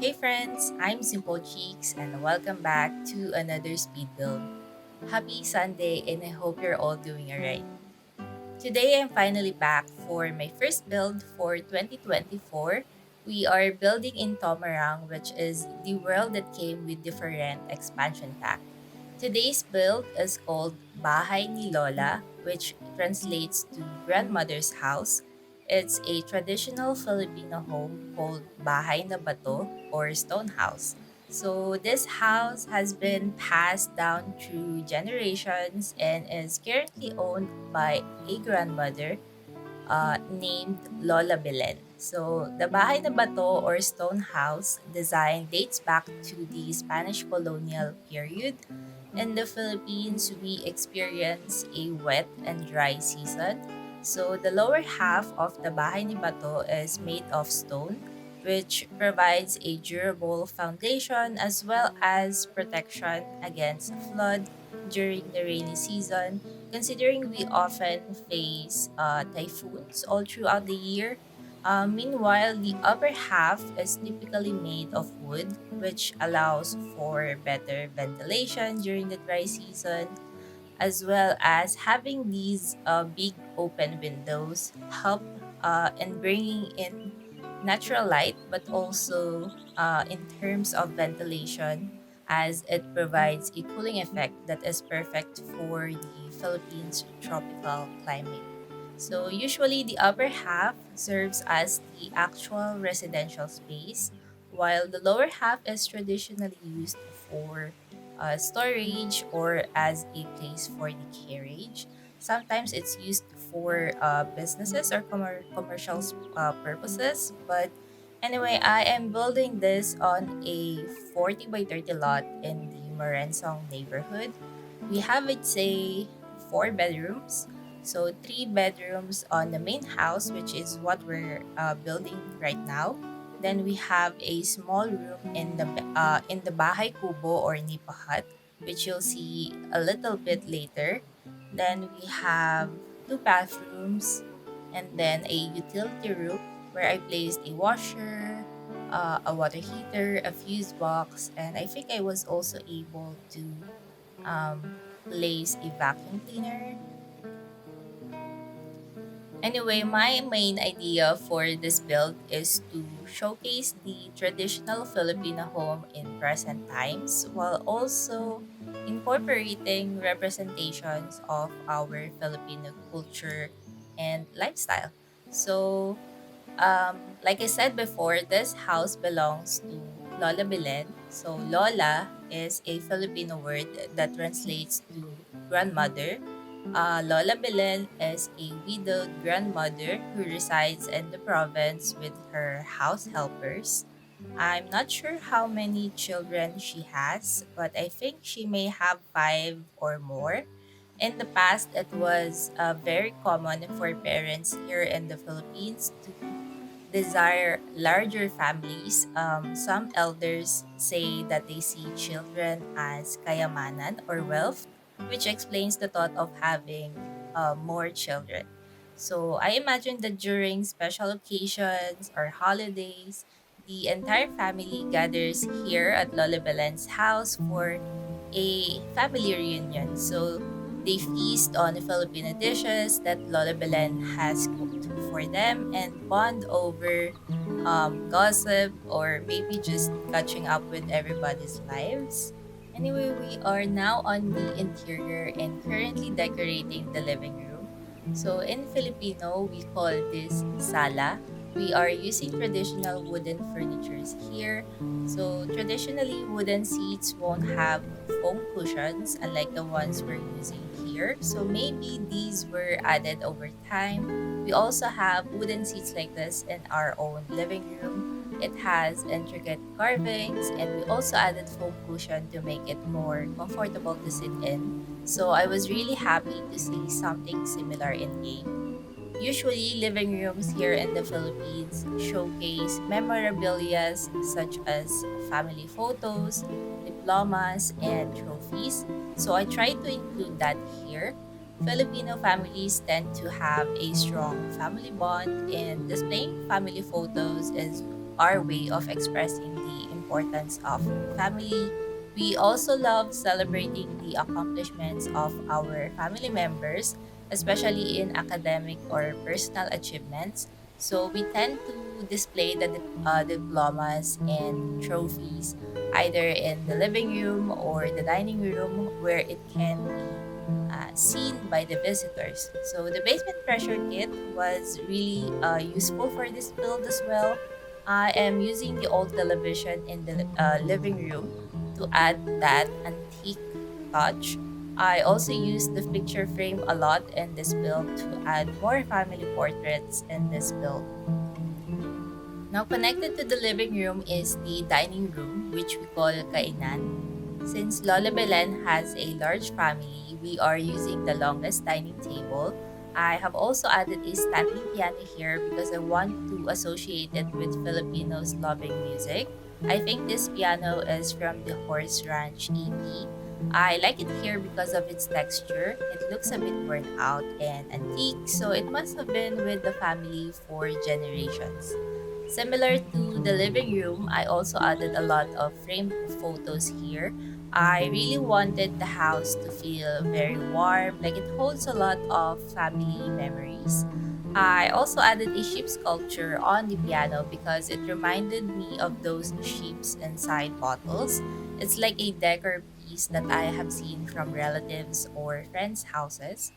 Hey friends, I'm simpolcheeks and welcome back to another speed build. Happy Sunday and I hope you're all doing alright. Today I'm finally back for my first build for 2024. We are building in Tomarang, which is the world that came with different expansion pack. Today's build is called Bahay ni Lola, which translates to grandmother's house. It's a traditional Filipino home called Bahay na Bato or stone house. So this house has been passed down through generations and is currently owned by a grandmother named Lola Belen. So the Bahay na Bato or stone house design dates back to the Spanish colonial period. In the Philippines, we experience a wet and dry season. So the lower half of the Bahay ni Bato is made of stone, which provides a durable foundation as well as protection against flood during the rainy season. Considering we often face typhoons all throughout the year, meanwhile, the upper half is typically made of wood, which allows for better ventilation during the dry season, as well as having these big open windows help in bringing in natural light, but also in terms of ventilation, as it provides a cooling effect that is perfect for the Philippines tropical climate. So usually the upper half serves as the actual residential space, while the lower half is traditionally used for storage or as a place for the carriage. Sometimes it's used for businesses or commercial purposes. But anyway, I am building this on a 40 by 30 lot in the Morensong neighborhood. We have, it say, four bedrooms. So three bedrooms on the main house, which is what we're building right now. Then we have a small room in the Bahay Kubo or Nipa hut, which you'll see a little bit later. Then we have two bathrooms and then a utility room where I placed a washer, a water heater, a fuse box, and I think I was also able to place a vacuum cleaner. Anyway, my main idea for this build is to showcase the traditional Filipino home in present times while also incorporating representations of our Filipino culture and lifestyle. So, like I said before, this house belongs to Lola Belen. So, Lola is a Filipino word that translates to grandmother. Lola Belen is a widowed grandmother who resides in the province with her house helpers. I'm not sure how many children she has, but I think she may have five or more. In the past, it was very common for parents here in the Philippines to desire larger families. Some elders say that they see children as kayamanan or wealth, which explains the thought of having more children. So I imagine that during special occasions or holidays, the entire family gathers here at Lola Belen's house for a family reunion. So they feast on the Filipino dishes that Lola Belen has cooked for them and bond over gossip or maybe just catching up with everybody's lives. Anyway, we are now on the interior and currently decorating the living room. So in Filipino, we call this sala. We are using traditional wooden furnitures here. So traditionally, wooden seats won't have foam cushions unlike the ones we're using here. So maybe these were added over time. We also have wooden seats like this in our own living room. It has intricate carvings and we also added foam cushion to make it more comfortable to sit in. So I was really happy to see something similar in game. Usually, living rooms here in the Philippines showcase memorabilia such as family photos, diplomas, and trophies. So I try to include that here. Filipino families tend to have a strong family bond, and displaying family photos is our way of expressing the importance of family. We also love celebrating the accomplishments of our family members, especially in academic or personal achievements. So we tend to display the diplomas and trophies either in the living room or the dining room where it can be seen by the visitors. So the basement treasure kit was really useful for this build as well. I am using the old television in the living room to add that antique touch. I also used the picture frame a lot in this build to add more family portraits in this build. Now connected to the living room is the dining room, which we call kainan. Since Lola Belen has a large family, we are using the longest dining table. I have also added a standing piano here because I want to associate it with Filipinos loving music. I think this piano is from the Horse Ranch EP. I like it here because of its texture. It looks a bit worn out and antique, so it must have been with the family for generations. Similar to the living room, I also added a lot of framed photos here. I really wanted the house to feel very warm, like it holds a lot of family memories. I also added a sheep sculpture on the piano because it reminded me of those sheeps inside bottles. It's like a decor piece that I have seen from relatives or friends' houses.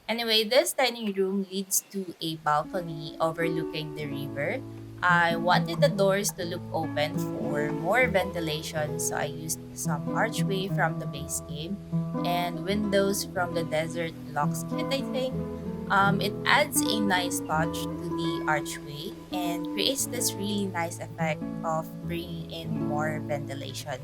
Anyway, this dining room leads to a balcony overlooking the river. I wanted the doors to look open for more ventilation, so I used some archway from the base game and windows from the desert locks kit, I think. It adds a nice touch to the archway and creates this really nice effect of bringing in more ventilation.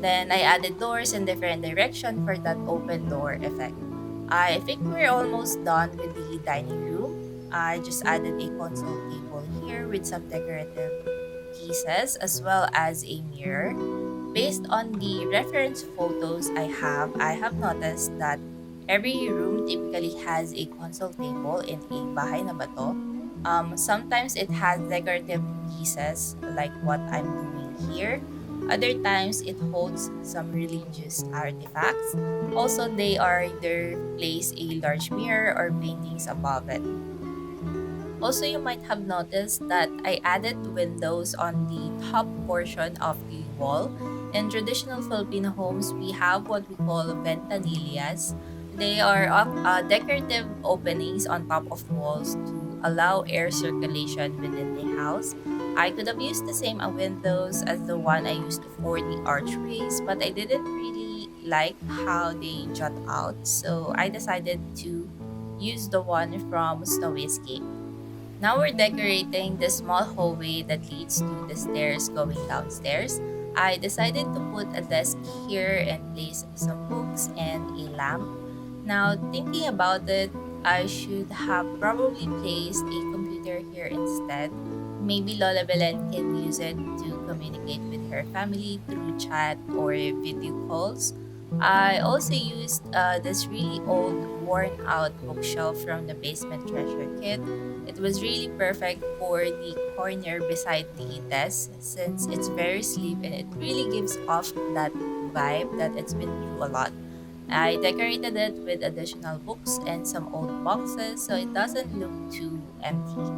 Then I added doors in different direction for that open door effect. I think we're almost done with the dining room. I just added a console table here with some decorative pieces as well as a mirror. Based on the reference photos I have noticed that every room typically has a console table in a bahay na bato. Sometimes it has decorative pieces like what I'm doing here. Other times it holds some religious artifacts. Also, they are either place a large mirror or paintings above it. Also, you might have noticed that I added windows on the top portion of the wall. In traditional Filipino homes, we have what we call ventanillas. They are decorative openings on top of walls to allow air circulation within the house. I could have used the same windows as the one I used for the archways, but I didn't really like how they jut out, so I decided to use the one from Snowy Escape. Now we're decorating the small hallway that leads to the stairs going downstairs. I decided to put a desk here and place some books and a lamp. Now, thinking about it, I should have probably placed a computer here instead. Maybe Lola Belen can use it to communicate with her family through chat or video calls. I also used this really old, worn out bookshelf from the basement treasure kit. It was really perfect for the corner beside the desk since it's very sleek and it really gives off that vibe that it's been through a lot. I decorated it with additional books and some old boxes so it doesn't look too empty.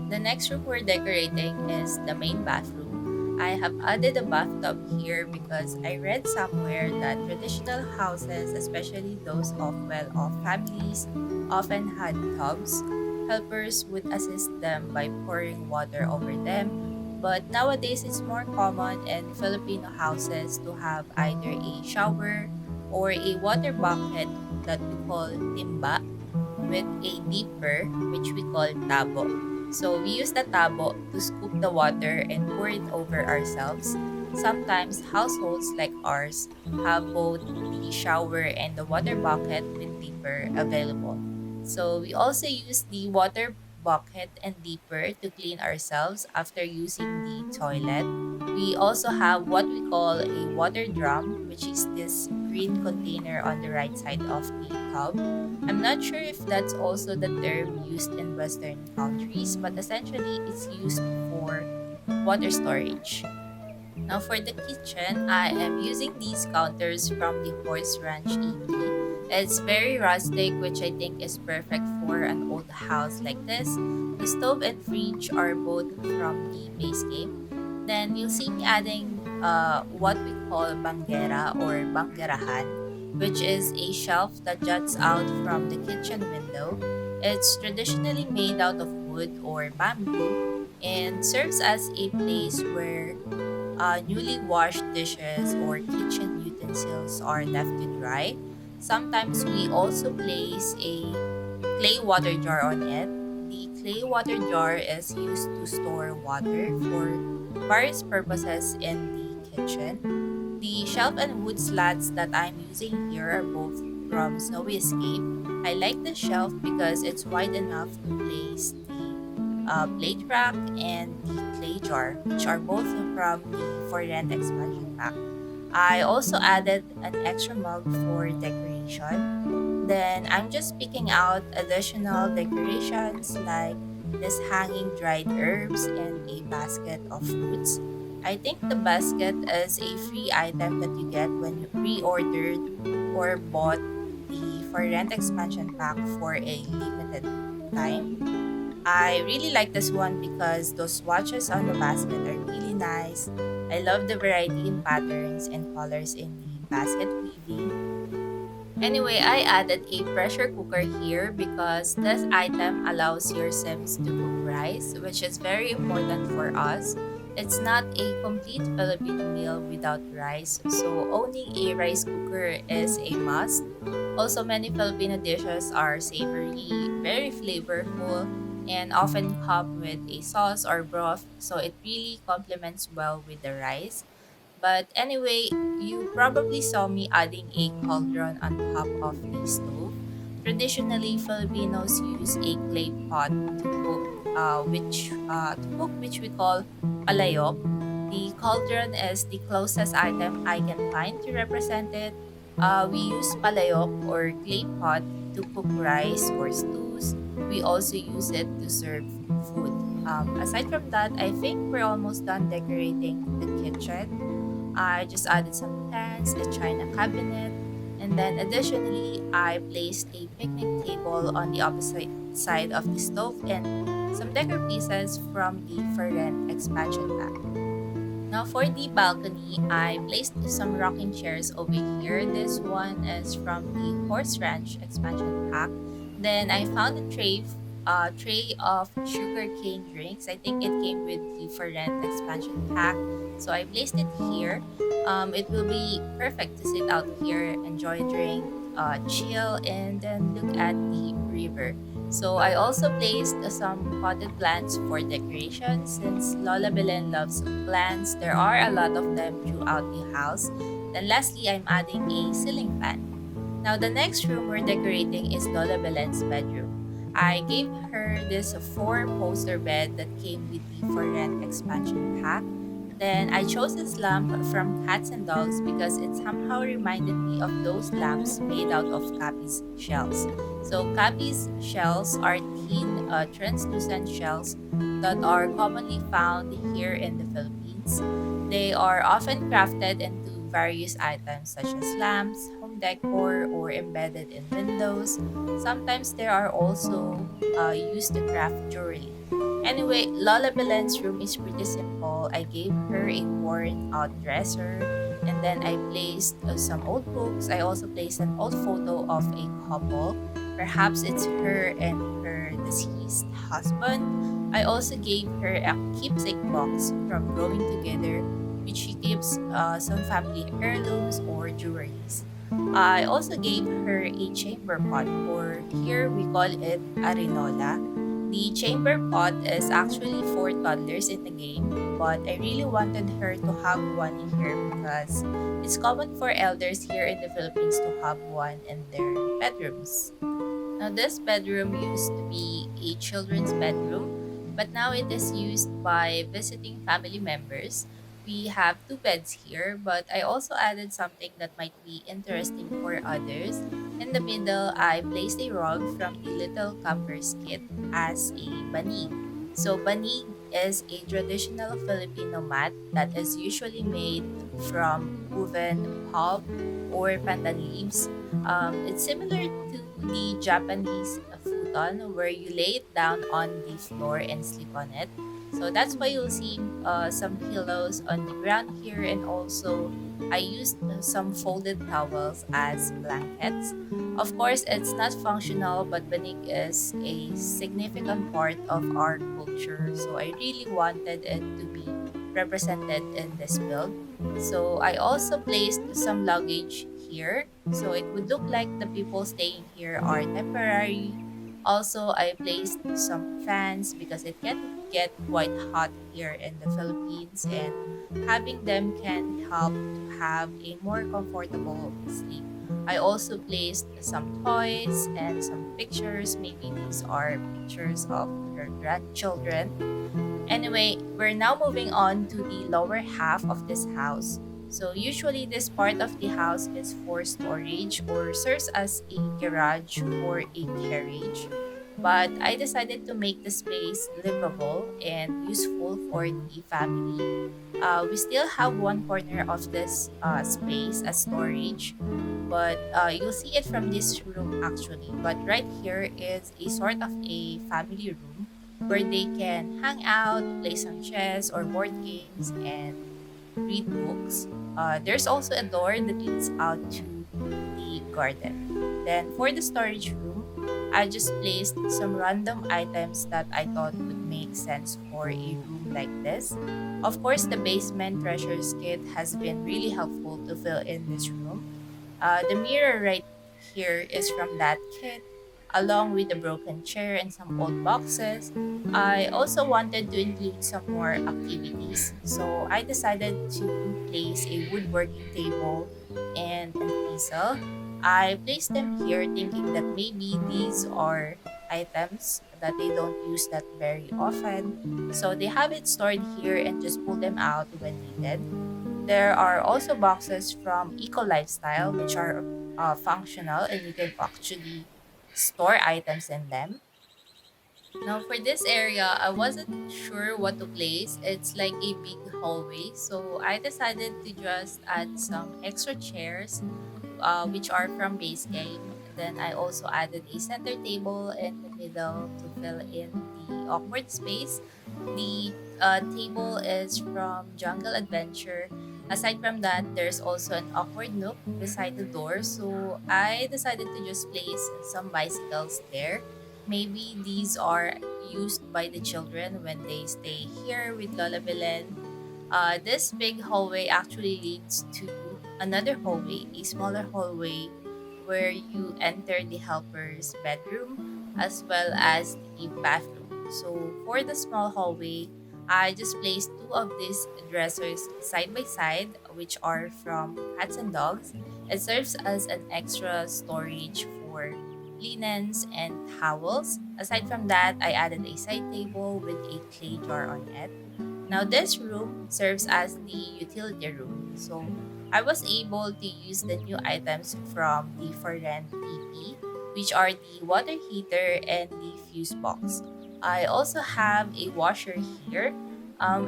The next room we're decorating is the main bathroom. I have added a bathtub here because I read somewhere that traditional houses, especially those of well-off families, often had tubs. Helpers would assist them by pouring water over them, but nowadays it's more common in Filipino houses to have either a shower or a water bucket that we call timba with a dipper which we call tabo. So we use the tabo to scoop the water and pour it over ourselves. Sometimes households like ours have both the shower and the water bucket with dipper available. So we also use the water bucket and dipper to clean ourselves after using the toilet. We also have what we call a water drum, which is this green container on the right side of the tub. I'm not sure if that's also the term used in Western countries, but essentially it's used for water storage. Now for the kitchen, I am using these counters from the Horse Ranch EP. It's very rustic, which I think is perfect for an old house like this. The stove and fridge are both from the base game. Then you'll see me adding what we call banggera or banggerahan, which is a shelf that juts out from the kitchen window. It's traditionally made out of wood or bamboo and serves as a place where newly washed dishes or kitchen utensils are left to dry. Sometimes we also place a clay water jar on it. The clay water jar is used to store water for various purposes in the kitchen. The shelf and wood slats that I'm using here are both from 𝘧𝘪𝐸𝐴. I like the shelf because it's wide enough to place the plate rack and the clay jar, which are both from the For Rent expansion pack. I also added an extra mug for decoration. Then I'm just picking out additional decorations like this hanging dried herbs and a basket of fruits. I think the basket is a free item that you get when you pre-ordered or bought the For Rent expansion pack for a limited time. I really like this one because those swatches on the basket are really nice. I love the variety in patterns and colors in the basket weaving. Anyway, I added a pressure cooker here because this item allows your Sims to cook rice, which is very important for us. It's not a complete Filipino meal without rice, so owning a rice cooker is a must. Also, many Filipino dishes are savory, very flavorful, and often come with a sauce or broth, so it really complements well with the rice. But anyway, you probably saw me adding a cauldron on top of the stove. Traditionally, Filipinos use a clay pot to cook, which we call palayok. The cauldron is the closest item I can find to represent it. We use palayok or clay pot to cook rice or stews. We also use it to serve food. Aside from that, I think we're almost done decorating the kitchen. I just added some plants, a china cabinet, and then additionally, I placed a picnic table on the opposite side of the stove and some decor pieces from the For Rent expansion pack. Now for the balcony, I placed some rocking chairs over here. This one is from the Horse Ranch expansion pack. Then I found a tray of sugar cane drinks. I think it came with the For Rent expansion pack. So I placed it here. It will be perfect to sit out here, enjoy a drink, chill, and then look at the river. So I also placed some potted plants for decoration since Lola Belen loves plants. There are a lot of them throughout the house. Then lastly, I'm adding a ceiling fan. Now the next room we're decorating is Lola Belen's bedroom. I gave her this four-poster bed that came with the For Rent expansion pack. Then I chose this lamp from Cats and Dogs because it somehow reminded me of those lamps made out of Capi's shells. So Capi's shells are thin, translucent shells that are commonly found here in the Philippines. They are often crafted into various items such as lamps, home decor, or embedded in windows. Sometimes they are also used to craft jewelry. Anyway, Lola Belen's room is pretty simple. I gave her a worn out dresser and then I placed some old books. I also placed an old photo of a couple. Perhaps it's her and her deceased husband. I also gave her a keepsake box from Growing Together, which she keeps some family heirlooms or jewelries. I also gave her a chamber pot, or here we call it arenola. The chamber pot is actually for toddlers in the game, but I really wanted her to have one in here because it's common for elders here in the Philippines to have one in their bedrooms. Now, this bedroom used to be a children's bedroom, but now it is used by visiting family members. We have two beds here, but I also added something that might be interesting for others. In the middle, I placed a rug from the Little Campers kit as a banig. So banig is a traditional Filipino mat that is usually made from woven pulp or pandan leaves. It's similar to the Japanese futon where you lay it down on the floor and sleep on it. So that's why you'll see some pillows on the ground here, and also I used some folded towels as blankets. Of course, it's not functional, but banig is a significant part of our culture. So I really wanted it to be represented in this build. So I also placed some luggage here. So it would look like the people staying here are temporary. Also, I placed some fans because it can get quite hot here in the Philippines, and having them can help to have a more comfortable sleep. I also placed some toys and some pictures. Maybe these are pictures of your grandchildren. Anyway, we're now moving on to the lower half of this house. So usually this part of the house is for storage or serves as a garage or a carriage. But I decided to make the space livable and useful for the family. We still have one corner of this space as storage, but you'll see it from this room actually. But right here is a sort of a family room where they can hang out, play some chess or board games, and read books. There's also a door that leads out to the garden. Then for the storage room, I just placed some random items that I thought would make sense for a room like this. Of course, the basement treasures kit has been really helpful to fill in this room. The mirror right here is from that kit, along with the broken chair and some old boxes. I also wanted to include some more activities, so I decided to place a woodworking table and an easel. I placed them here thinking that maybe these are items that they don't use that very often. So they have it stored here and just pull them out when needed. There are also boxes from Eco Lifestyle, which are functional and you can actually store items in them. Now, for this area, I wasn't sure what to place. It's like a big hallway, so I decided to just add some extra chairs, which are from base game. Then I also added a center table in the middle to fill in the awkward space. The table is from Jungle Adventure. Aside from that, there's also an awkward nook beside the door. So I decided to just place some bicycles there. Maybe these are used by the children when they stay here with Lola Belen. This big hallway actually leads to another hallway, a smaller hallway where you enter the helper's bedroom as well as the bathroom. So for the small hallway, I just placed two of these dressers side by side, which are from cats and dogs. It serves as an extra storage for linens and towels. Aside from that, I added a side table with a clay jar on it. Now, this room serves as the utility room. So, I was able to use the new items from the for rent PP, which are the water heater and the fuse box. I also have a washer here.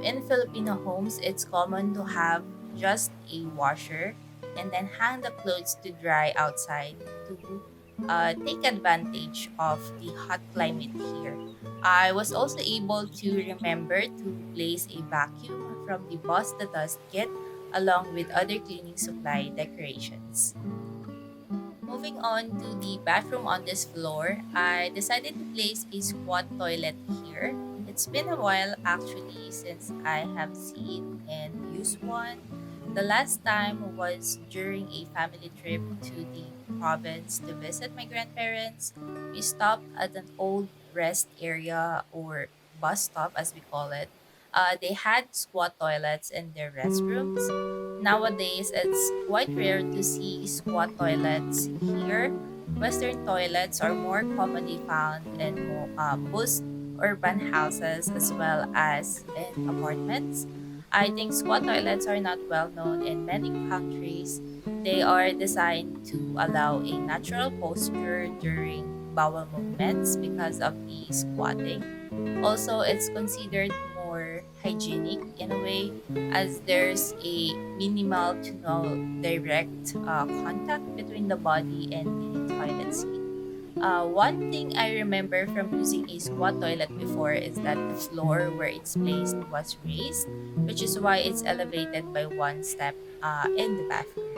In Filipino homes, it's common to have just a washer and then hang the clothes to dry outside to take advantage of the hot climate here. I was also able to remember to place a vacuum from the Boss the Dust kit along with other cleaning supply decorations. Moving on to the bathroom on this floor, I decided to place a squat toilet here. It's been a while actually since I have seen and used one. The last time was during a family trip to the province to visit my grandparents. We stopped at an old rest area or bus stop as we call it. They had squat toilets in their restrooms. Nowadays, it's quite rare to see squat toilets here. Western toilets are more commonly found in most urban houses as well as in apartments. I think squat toilets are not well known in many countries. They are designed to allow a natural posture during bowel movements because of the squatting. Also, it's considered more hygienic in a way, as there's a minimal to no direct contact between the body and the toilet seat. One thing I remember from using a squat toilet before is that the floor where it's placed was raised, which is why it's elevated by one step in the bathroom.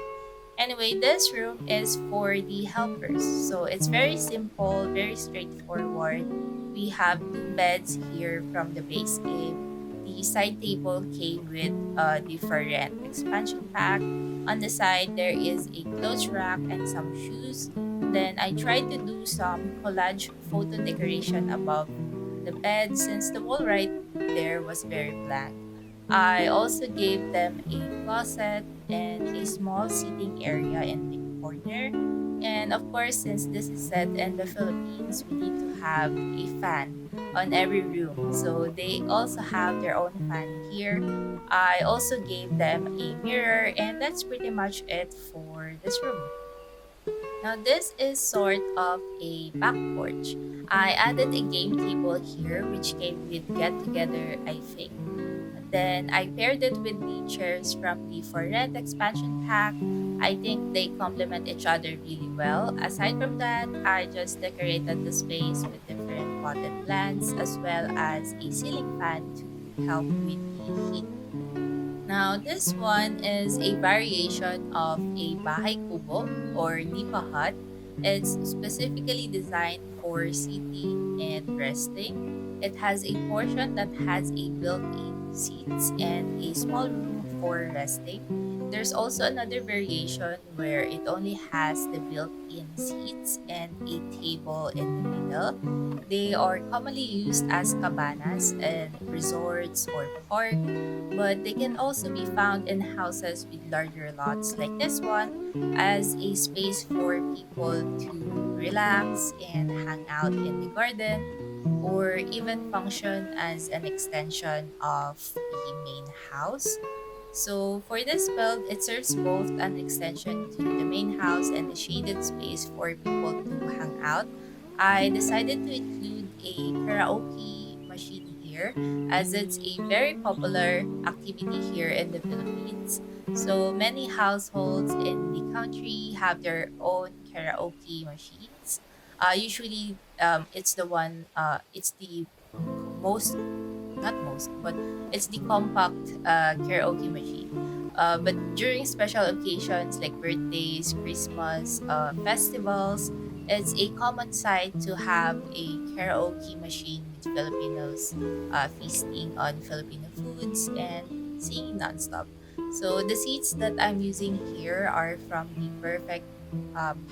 Anyway, this room is for the helpers. So it's very simple, very straightforward. We have two beds here from the base game. The side table came with the for rent expansion pack. On the side, there is a clothes rack and some shoes. Then I tried to do some collage photo decoration above the bed since the wall right there was very blank. I also gave them a closet and a small seating area in the corner. And of course, since this is set in the Philippines, we need to have a fan on every room. So they also have their own fan here. I also gave them a mirror, and that's pretty much it for this room. Now, this is sort of a back porch. I added a game table here, which came with Get Together, I think. Then I paired it with the chairs from the For Rent expansion pack. I think they complement each other really well. Aside from that, I just decorated the space with different potted plants as well as a ceiling fan to help with the heat. Now, this one is a variation of a Bahay Kubo or Nipa hut. It's specifically designed for sitting and resting. It has a portion that has a built-in seats and a small room for resting. There's also another variation where it only has the built-in seats and a table in the middle. They are commonly used as cabanas in resorts or park, but they can also be found in houses with larger lots like this one as a space for people to relax and hang out in the garden or even function as an extension of the main house. So for this build, it serves both an extension to the main house and a shaded space for people to hang out. I decided to include a karaoke machine here as it's a very popular activity here in the Philippines. So many households in the country have their own karaoke machines. It's it's the most not most, but it's the compact karaoke machine. But during special occasions like birthdays, Christmas, festivals, it's a common sight to have a karaoke machine with Filipinos feasting on Filipino foods and singing nonstop. So the seats that I'm using here are from the perfect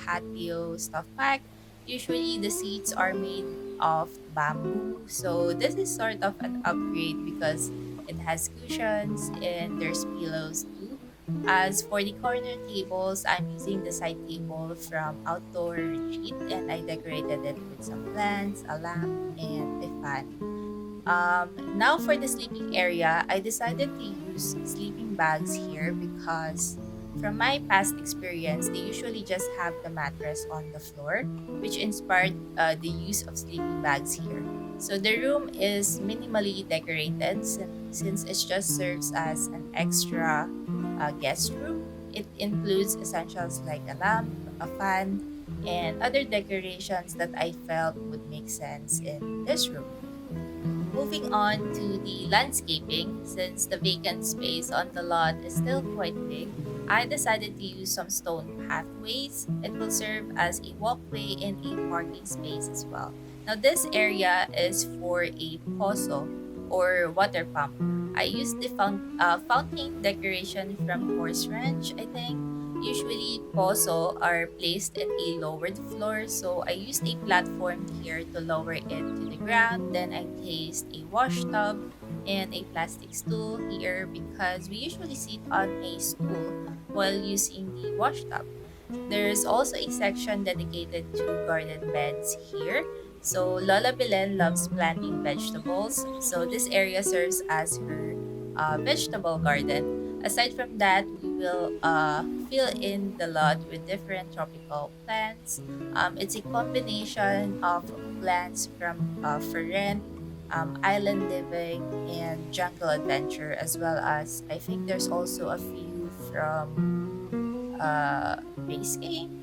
patio stuff pack. Usually the seats are made of bamboo. So this is sort of an upgrade because it has cushions and there's pillows too. As for the corner tables, I'm using the side table from Outdoor Retreat and I decorated it with some plants, a lamp, and a fan. Now for the sleeping area, I decided to use sleeping bags here because from my past experience, they usually just have the mattress on the floor, which inspired the use of sleeping bags here. So the room is minimally decorated since it just serves as an extra guest room. It includes essentials like a lamp, a fan, and other decorations that I felt would make sense in this room. Moving on to the landscaping, since the vacant space on the lot is still quite big, I decided to use some stone pathways. It will serve as a walkway and a parking space as well. Now, this area is for a pozo or water pump. I used the fountain decoration from Horse Ranch, I think. Usually, pozo are placed in a lowered floor, so I used a platform here to lower it to the ground. Then I placed a wash tub and a plastic stool here because we usually sit on a stool while using the wash tub. There's also a section dedicated to garden beds here. So Lola Belen loves planting vegetables, so this area serves as her vegetable garden. Aside from that, we will fill in the lot with different tropical plants. It's a combination of plants from for rent, island living and jungle adventure, as well as I think there's also a few from race game.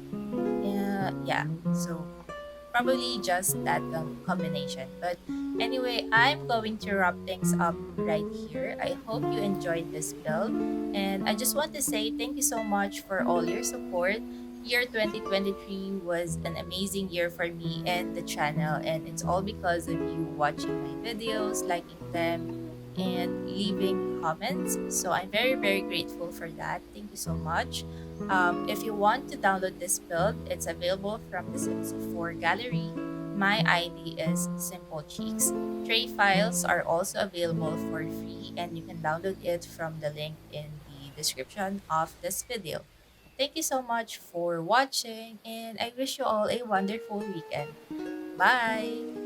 Yeah, so probably just that combination. But anyway, I'm going to wrap things up right here. I hope you enjoyed this build. And I just want to say thank you so much for all your support. Year 2023 was an amazing year for me and the channel, and it's all because of you watching my videos, liking them, and leaving comments. So I'm very, very grateful for that. Thank you so much. If you want to download this build, it's available from the Sims 4 gallery. My ID is simpolcheeks. Tray files are also available for free, and you can download it from the link in the description of this video. Thank you so much for watching, and I wish you all a wonderful weekend. Bye!